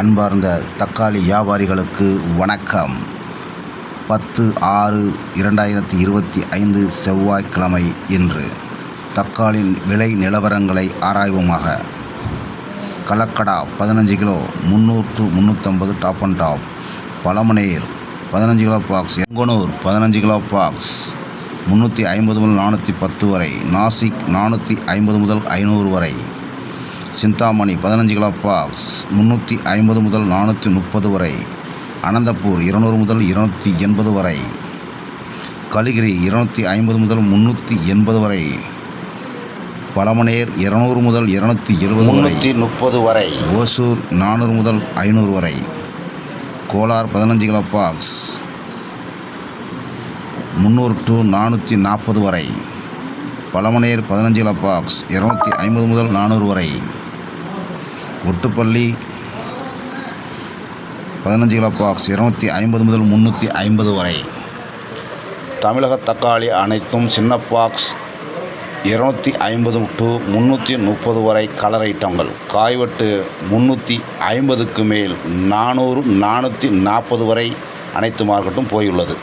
அன்பார்ந்த தக்காளி வியாபாரிகளுக்கு வணக்கம். 10/6/2025 செவ்வாய்க்கிழமை இன்று தக்காளி விலை நிலவரங்களை ஆராய்வோமாக. Kalakada 15 kilo 300 to 350 top and top. Palamaner 15 kilo box. Enganur 15 kilo box 350 முதல் 410 வரை. நாசிக் 450 முதல் 500 வரை. சிந்தாமணி 15 கிலோ பாக்ஸ் 350 முதல் 430 வரை. அனந்தபூர் 200 முதல் 280 வரை. கலிகிரி 250 முதல் 380 வரை. பழமநேர் 200 முதல் 270 வரை. 330 வரை. ஓசூர் 400 முதல் 500 வரை. கோலார் 15 கிலோ பாக்ஸ் 300 to 440 வரை. பழமநேர் 15 கிலோ பாக்ஸ் 250 முதல் 400 வரை. ஒட்டுப்பள்ளி 15 கிலோ பாக்ஸ் 250 முதல் 350 வரை. தமிழக தக்காளி அனைத்தும் சின்ன பாக்ஸ் 250 to 330 வரை. கலர் ஐட்டங்கள் காய்வெட்டு 350க்கு மேல் 400 440 வரை அனைத்து மார்க்கெட்டும் போயுள்ளது.